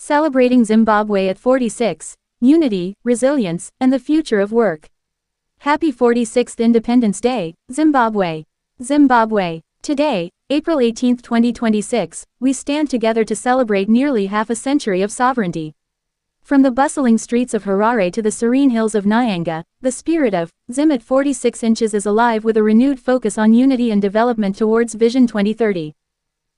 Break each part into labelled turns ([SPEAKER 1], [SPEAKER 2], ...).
[SPEAKER 1] Celebrating Zimbabwe at 46, unity, resilience, and the future of work. Happy 46th Independence Day, Zimbabwe. Zimbabwe. Today, April 18, 2026, we stand together to celebrate nearly half a century of sovereignty. From the bustling streets of Harare to the serene hills of Nyanga, the spirit of Zim at 46 inches is alive with a renewed focus on unity and development towards Vision 2030.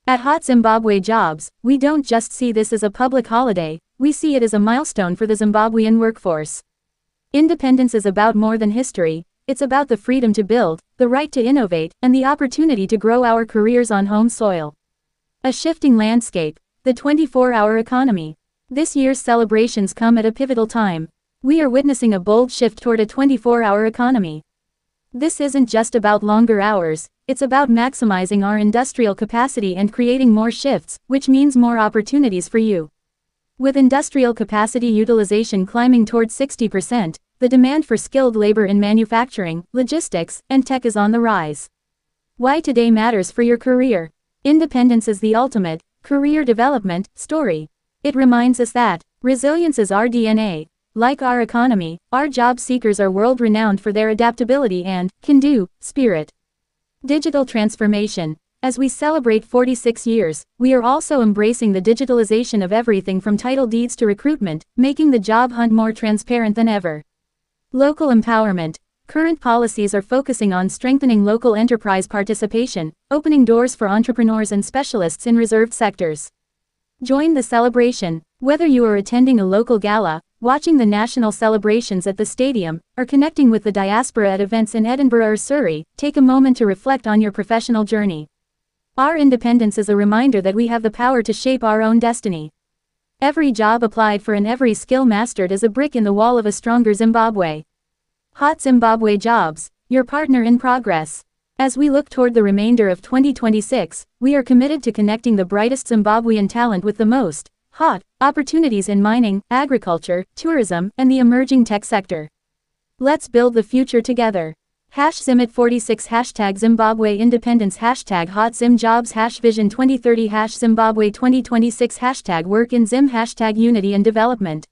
[SPEAKER 1] At Hot Zimbabwe Jobs, we don't just see this as a public holiday, we see it as a milestone for the Zimbabwean workforce. Independence is about more than history, it's about the freedom to build, the right to innovate, and the opportunity to grow our careers on home soil. A shifting landscape, the 24-hour economy. This year's celebrations come at a pivotal time. We are witnessing a bold shift toward a 24-hour economy. This isn't just about longer hours, it's about maximizing our industrial capacity and creating more shifts, which means more opportunities for you. With industrial capacity utilization climbing toward 60%, the demand for skilled labor in manufacturing, logistics, and tech is on the rise. Why today matters for your career. Independence is the ultimate career development story. It reminds us that resilience is our DNA. Like our economy, our job seekers are world-renowned for their adaptability and can-do spirit. Digital transformation. As we celebrate 46 years, we are also embracing the digitalization of everything from title deeds to recruitment, making the job hunt more transparent than ever. Local empowerment. Current policies are focusing on strengthening local enterprise participation, opening doors for entrepreneurs and specialists in reserved sectors. Join the celebration. Whether you are attending a local gala, watching the national celebrations at the stadium, or connecting with the diaspora at events in Edinburgh or Surrey, take a moment to reflect on your professional journey. Our independence is a reminder that we have the power to shape our own destiny. Every job applied for and every skill mastered is a brick in the wall of a stronger Zimbabwe. Hot Zimbabwe Jobs, your partner in progress. As we look toward the remainder of 2026, we are committed to connecting the brightest Zimbabwean talent with the most hot opportunities in mining, agriculture, tourism, and the emerging tech sector. Let's build the future together. #Zim@46 #Zimbabwe Independence #Hot Zim Jobs #Vision 2030 #Zimbabwe 2026 #Work in Zim #Unity and Development